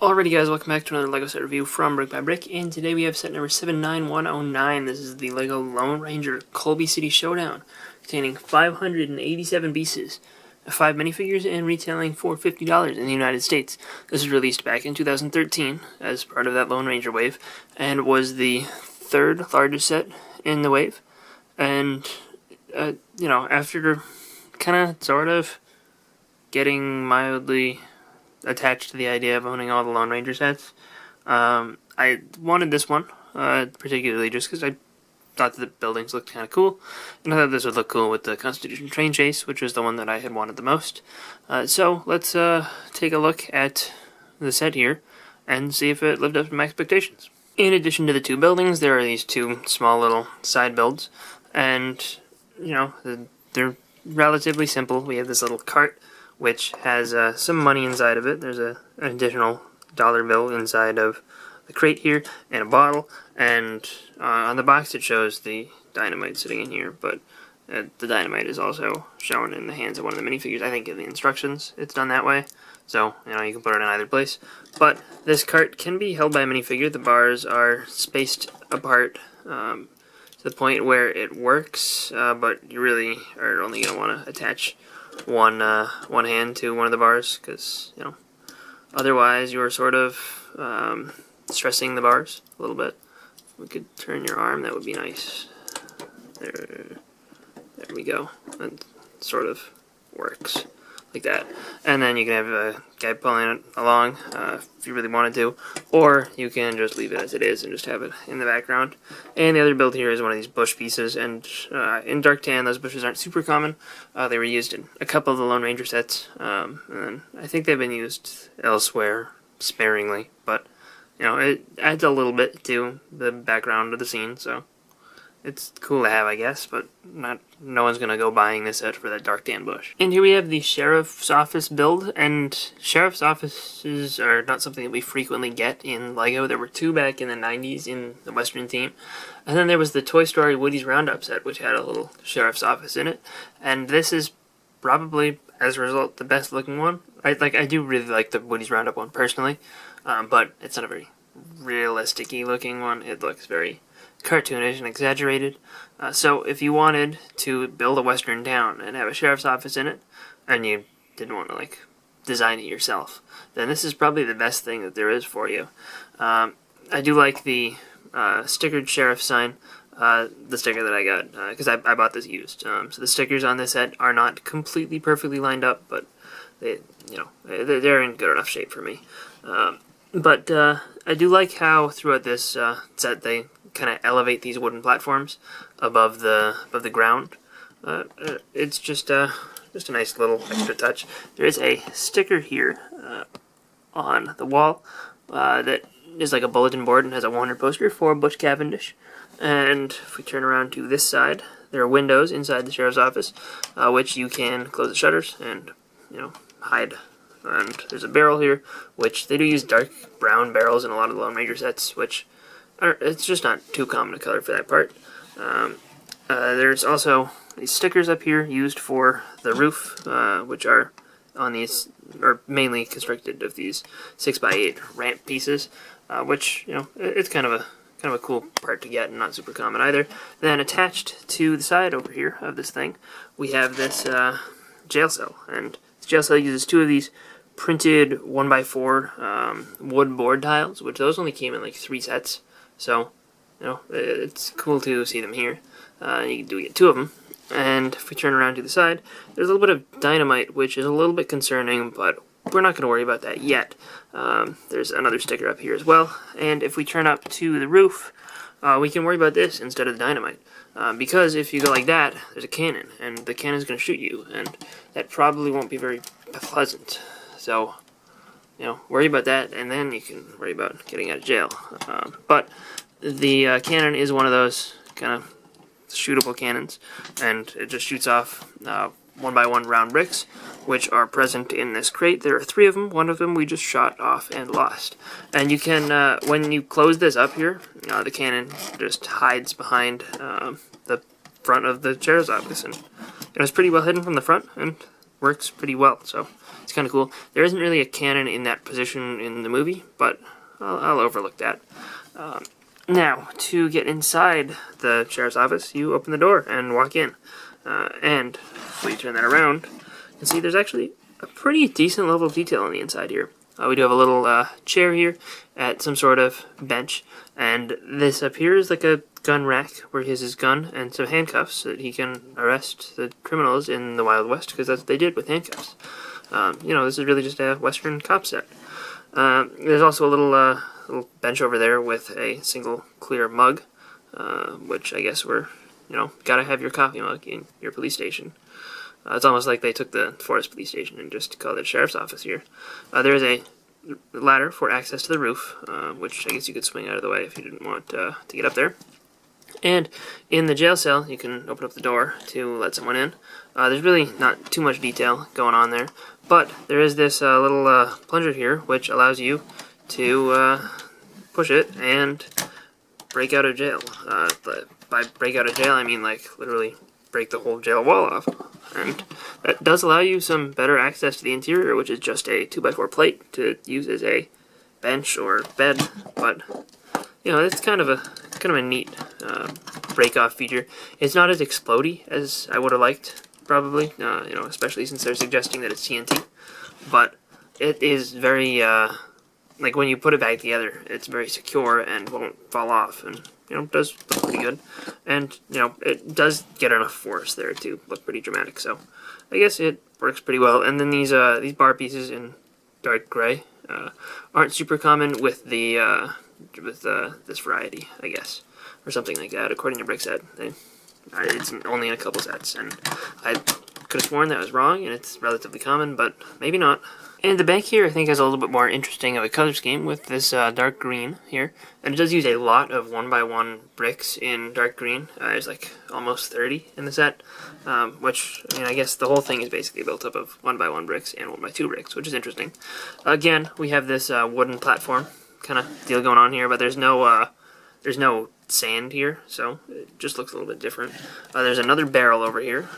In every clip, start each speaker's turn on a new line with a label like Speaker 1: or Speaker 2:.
Speaker 1: Alrighty guys, welcome back to another LEGO set review from BrickByBrick, and today we have set number 79109. This is the LEGO Lone Ranger Colby City Showdown, containing 587 pieces, 5 minifigures, and retailing for $50 in the United States. This was released back in 2013 as part of that Lone Ranger wave, and was the third largest set in the wave. And, after kind of, sort of, getting mildly attached to the idea of owning all the Lone Ranger sets, I wanted this one, particularly just because I thought that the buildings looked kind of cool, and I thought this would look cool with the Constitution Train Chase, which was the one that I had wanted the most. So let's take a look at the set here and see if it lived up to my expectations. In addition to the two buildings, there are these two small little side builds, and they're relatively simple. We have this little cart which has some money inside of it. There's an additional dollar bill inside of the crate here, and a bottle, and on the box it shows the dynamite sitting in here, but the dynamite is also shown in the hands of one of the minifigures. I think in the instructions it's done that way, so you can put it in either place. But this cart can be held by a minifigure. The bars are spaced apart to the point where it works, but you really are only going to want to attach one hand to one of the bars, because otherwise you're sort of stressing the bars a little bit. We could turn your arm, that would be nice. There we go. That sort of works like that. And then you can have a guy pulling it along if you really wanted to, or you can just leave it as it is and just have it in the background. And the other build here is one of these bush pieces, and in dark tan those bushes aren't super common. They were used in a couple of the Lone Ranger sets, and I think they've been used elsewhere sparingly, but it adds a little bit to the background of the scene, so it's cool to have, I guess, but no one's going to go buying this set for that dark tan bush. And here we have the Sheriff's Office build, and Sheriff's Offices are not something that we frequently get in LEGO. There were two back in the 90s in the Western theme, and then there was the Toy Story Woody's Roundup set, which had a little Sheriff's Office in it, and this is probably, as a result, the best looking one. I do really like the Woody's Roundup one personally, but it's not a very realistic-y looking one. It looks very cartoonish and exaggerated. So if you wanted to build a western town and have a sheriff's office in it, and you didn't want to design it yourself, then this is probably the best thing that there is for you. I do like the stickered sheriff sign, the sticker that I got, because I bought this used. So the stickers on this set are not completely perfectly lined up, but they're in good enough shape for me. But I do like how throughout this set they kind of elevate these wooden platforms above the ground. It's just a nice little extra touch. There is a sticker here on the wall that is like a bulletin board and has a wanted poster for Butch Cavendish. And if we turn around to this side, there are windows inside the sheriff's office, which you can close the shutters and hide. And there's a barrel here, which they do use dark brown barrels in a lot of the Lone Ranger sets, which it's just not too common a color for that part. There's also these stickers up here used for the roof, which are on these, or mainly constructed of these 6x8 ramp pieces, which it's kind of a cool part to get and not super common either. Then attached to the side over here of this thing, we have this jail cell, and this jail cell uses two of these printed 1x4 wood board tiles, which those only came in 3 sets. So, it's cool to see them here. You do get 2 of them. And if we turn around to the side, there's a little bit of dynamite, which is a little bit concerning, but we're not going to worry about that yet. There's another sticker up here as well. And if we turn up to the roof, we can worry about this instead of the dynamite. Because if you go like that, there's a cannon, and the cannon's going to shoot you, and that probably won't be very pleasant. So, worry about that, and then you can worry about getting out of jail. But the cannon is one of those kind of shootable cannons, and it just shoots off 1x1 round bricks, which are present in this crate. There are 3 of them. One of them we just shot off and lost. And you can, when you close this up here, the cannon just hides behind the front of the sheriff's office, and it's pretty well hidden from the front, and works pretty well, so it's kind of cool. There isn't really a cannon in that position in the movie, but I'll overlook that. Now, to get inside the sheriff's office, you open the door and walk in. And before you turn that around, you can see there's actually a pretty decent level of detail on the inside here. We do have a little chair here at some sort of bench, and this up here is like a gun rack where he has his gun and some handcuffs so that he can arrest the criminals in the Wild West, because that's what they did with handcuffs. You know, this is really just a Western cop set. There's also a little bench over there with a single clear mug, which I guess gotta have your coffee mug in your police station. It's almost like they took the Forest Police Station and just called it Sheriff's Office here. There is a ladder for access to the roof, which I guess you could swing out of the way if you didn't want to get up there. And in the jail cell, you can open up the door to let someone in. There's really not too much detail going on there, but there is this little plunger here, which allows you to push it and break out of jail. By break out of jail, I mean like literally break the whole jail wall off. And that does allow you some better access to the interior, which is just a 2x4 plate to use as a bench or bed. But you know, it's kind of a neat break-off feature. It's not as explodey as I would have liked, probably. You know, especially since they're suggesting that it's TNT. But it is very like when you put it back together, it's very secure and won't fall off, and you know, does look pretty good. And you know, it does get enough force there to look pretty dramatic. So I guess it works pretty well. And then these bar pieces in dark gray aren't super common with the this variety, I guess, or something like that. According to Brick said, it's only in a couple sets, and I could have sworn that was wrong, and it's relatively common, but maybe not. And the bank here, I think, has a little bit more interesting of a color scheme with this dark green here. And it does use a lot of 1x1 bricks in dark green. There's like almost 30 in the set, which, I mean, I guess the whole thing is basically built up of 1x1 bricks and 1x2 bricks, which is interesting. Again, we have this wooden platform kind of deal going on here, but there's no sand here, so it just looks a little bit different. There's another barrel over here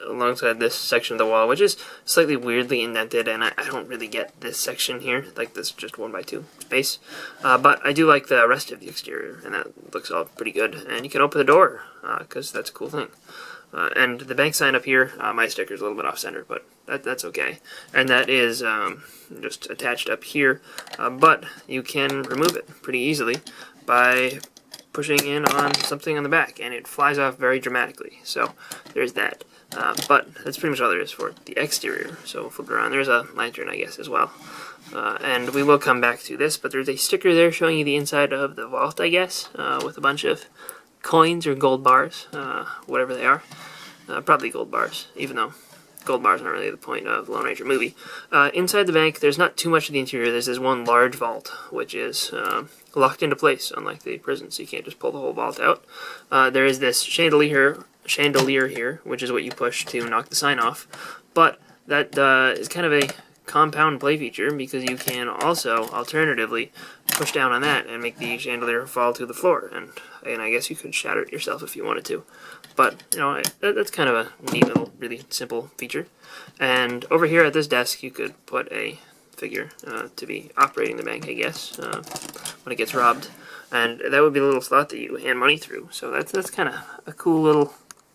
Speaker 1: alongside this section of the wall, which is slightly weirdly indented, and I don't really get this section here, like this just 1x2 space. But I do like the rest of the exterior, and that looks all pretty good. And you can open the door, because that's a cool thing. And the bank sign up here, my sticker's a little bit off-center, but that's okay. And that is just attached up here, but you can remove it pretty easily by pushing in on something on the back, and it flies off very dramatically. So there's that. But that's pretty much all there is for the exterior. So we'll flip it around. There's a lantern, I guess, as well. And we will come back to this, but there's a sticker there showing you the inside of the vault, I guess, with a bunch of coins or gold bars, whatever they are. Probably gold bars, even though gold bars aren't really the point of the Lone Ranger movie. Inside the bank, there's not too much of the interior. There's this one large vault, which is locked into place, unlike the prison, so you can't just pull the whole vault out. There is this chandelier here, which is what you push to knock the sign off, but that is kind of a compound play feature, because you can also, alternatively, push down on that and make the chandelier fall to the floor, and I guess you could shatter it yourself if you wanted to. But, you know, that's kind of a neat little, really simple feature. And over here at this desk, you could put a figure to be operating the bank, I guess, when it gets robbed. And that would be the little slot that you hand money through. So that's kind of a cool little,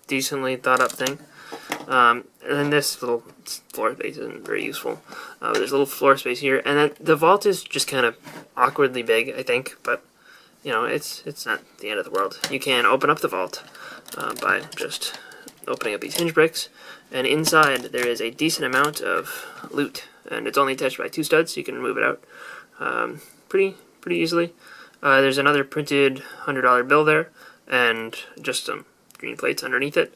Speaker 1: decently thought up thing. And then this little floor space isn't very useful. There's a little floor space here, and then the vault is just kind of awkwardly big, I think, but you know, it's not the end of the world. You can open up the vault by just opening up these hinge bricks, and inside there is a decent amount of loot, and it's only attached by 2 studs, so you can remove it out pretty easily. There's another printed $100 bill there, and just some green plates underneath it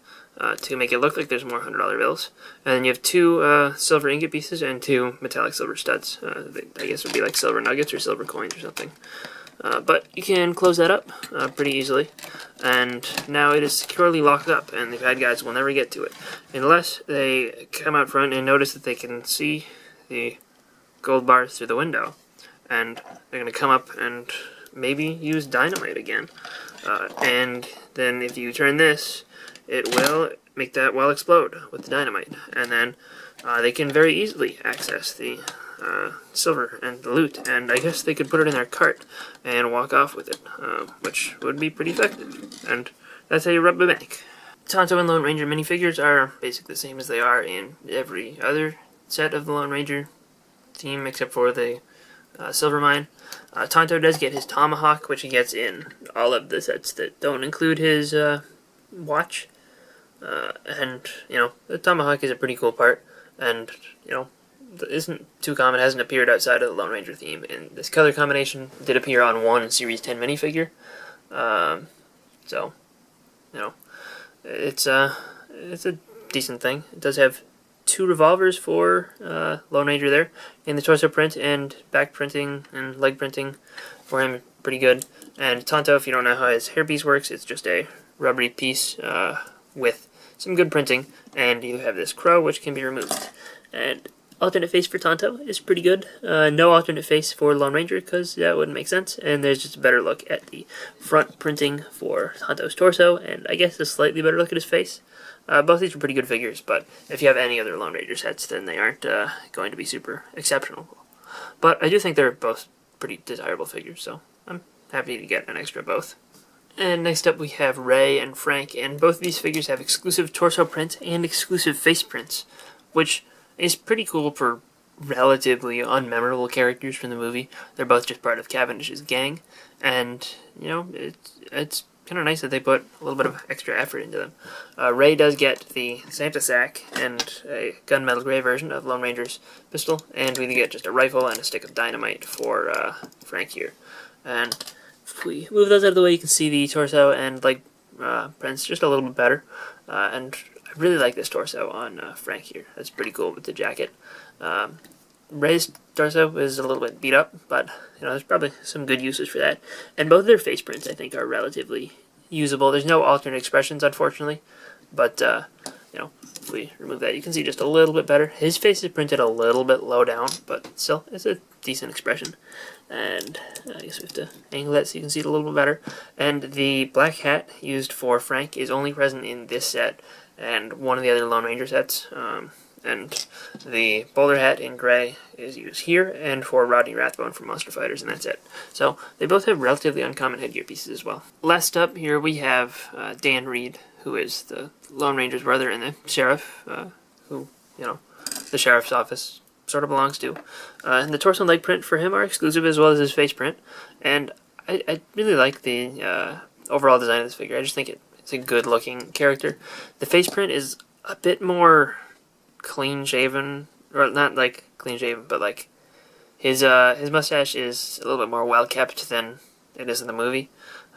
Speaker 1: to make it look like there's more $100 bills. And then you have 2 silver ingot pieces and 2 metallic silver studs. I guess would be like silver nuggets or silver coins or something. But you can close that up pretty easily, and now it is securely locked up, and the bad guys will never get to it, unless they come out front and notice that they can see the gold bars through the window, and they're going to come up and maybe use dynamite again. And then if you turn this, it will make that well explode with the dynamite, and then they can very easily access the silver and the loot, and I guess they could put it in their cart and walk off with it, which would be pretty effective, and that's how you rob a bank. Tonto and Lone Ranger minifigures are basically the same as they are in every other set of the Lone Ranger team, except for the silver mine. Tonto does get his tomahawk, which he gets in all of the sets that don't include his watch, and, you know, the tomahawk is a pretty cool part, and, you know, isn't too common, hasn't appeared outside of the Lone Ranger theme. And this color combination did appear on one Series 10 minifigure, so, you know, it's a decent thing. It does have 2 revolvers for Lone Ranger there, in the torso print and back printing and leg printing for him, pretty good. And Tonto, if you don't know how his hairpiece works, it's just a rubbery piece with some good printing, and you have this crow which can be removed. And alternate face for Tonto is pretty good. No alternate face for Lone Ranger, because that wouldn't make sense, and there's just a better look at the front printing for Tonto's torso, and I guess a slightly better look at his face. Both these are pretty good figures, but if you have any other Lone Ranger sets, then they aren't going to be super exceptional. But I do think they're both pretty desirable figures, so I'm happy to get an extra of both. And next up we have Ray and Frank, and both of these figures have exclusive torso prints and exclusive face prints, which is pretty cool for relatively unmemorable characters from the movie. They're both just part of Cavendish's gang, and, you know, it's kind of nice that they put a little bit of extra effort into them. Ray does get the Santa sack and a gunmetal gray version of Lone Ranger's pistol, and we get just a rifle and a stick of dynamite for Frank here. And if we move those out of the way, you can see the torso and leg prints just a little bit better, and I really like this torso on Frank here. That's pretty cool with the jacket. Ray's torso is a little bit beat up, but, you know, there's probably some good uses for that. And both of their face prints, I think, are relatively usable. There's no alternate expressions, unfortunately, but, you know, if we remove that, you can see just a little bit better. His face is printed a little bit low down, but still, it's a decent expression. And I guess we have to angle that so you can see it a little bit better. And the black hat used for Frank is only present in this set and one of the other Lone Ranger sets. And the bowler hat in gray is used here and for Rodney Rathbone from Monster Fighters, and that's it. So they both have relatively uncommon headgear pieces as well. Last up here we have Dan Reed, who is the Lone Ranger's brother and the sheriff, who, you know, the sheriff's office sort of belongs to. And the torso and leg print for him are exclusive, as well as his face print. And I really like the overall design of this figure. I just think it's a good looking character. The face print is a bit more clean shaven, or not like clean shaven, but like his mustache is a little bit more well kept than it is in the movie.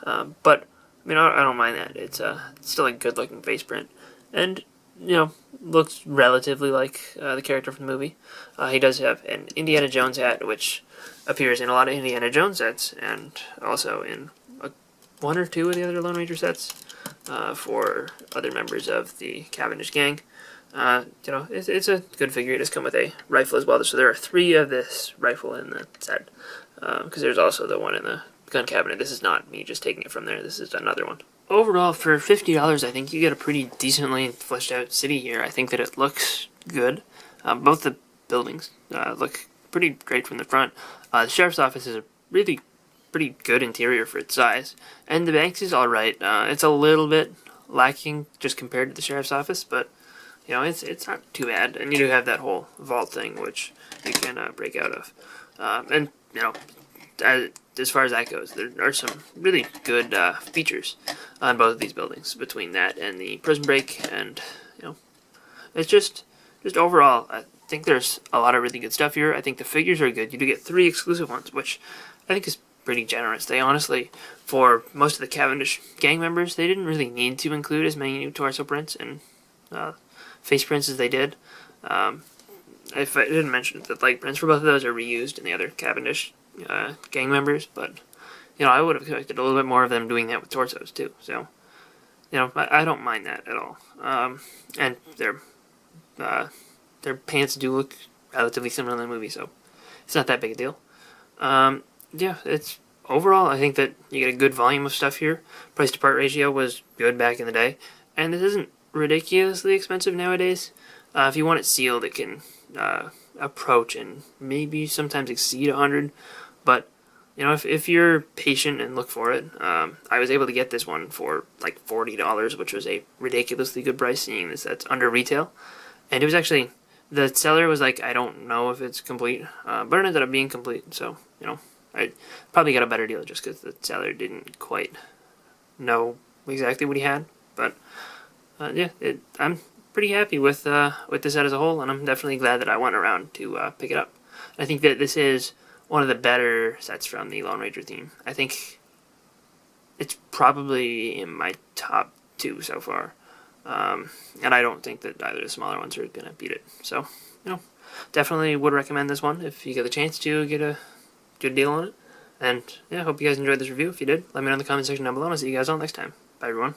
Speaker 1: But I mean, I don't mind that. It's still a good looking face print, and, you know, looks relatively like the character from the movie. He does have an Indiana Jones hat, which appears in a lot of Indiana Jones sets, and also in one or two of the other Lone Ranger sets for other members of the Cavendish gang. You know, it's a good figure. It does come with a rifle as well. So there are 3 of this rifle in the set, because there's also the one in the gun cabinet. This is not me just taking it from there. This is another one. Overall, for $50, I think you get a pretty decently fleshed out city here. I think that it looks good. Both the buildings look pretty great from the front. The sheriff's office is a really pretty good interior for its size, and the banks is alright. It's a little bit lacking just compared to the sheriff's office, but, you know, it's not too bad. And you do have that whole vault thing, which you can break out of. And, you know, as far as that goes, there are some really good features on both of these buildings, between that and the prison break, and, you know, it's just overall, I think there's a lot of really good stuff here. I think the figures are good. You do get 3 exclusive ones, which I think is pretty generous. They honestly, for most of the Cavendish gang members, they didn't really need to include as many new torso prints and face prints as they did. If I didn't mention that leg prints for both of those are reused in the other Cavendish gang members, but, you know, I would have expected a little bit more of them doing that with torsos too. So, you know, I don't mind that at all. And their pants do look relatively similar in the movie, so it's not that big a deal. Yeah, it's overall, I think that you get a good volume of stuff here. Price to part ratio was good back in the day, and this isn't ridiculously expensive nowadays. If you want it sealed, it can approach and maybe sometimes exceed 100. But you know, if you're patient and look for it, I was able to get this one for like $40, which was a ridiculously good price, seeing this that's under retail. And it was actually, the seller was like, I don't know if it's complete, but it ended up being complete. So you know, I probably got a better deal just because the seller didn't quite know exactly what he had. But yeah, I'm pretty happy with the set as a whole, and I'm definitely glad that I went around to pick it up. I think that this is one of the better sets from the Lone Ranger theme. I think it's probably in my top 2 so far, and I don't think that either of the smaller ones are gonna beat it. So you know, definitely would recommend this one if you get the chance to get a good deal on it. And yeah, I hope you guys enjoyed this review. If you did, let me know in the comment section down below, and I'll see you guys all next time. Bye everyone.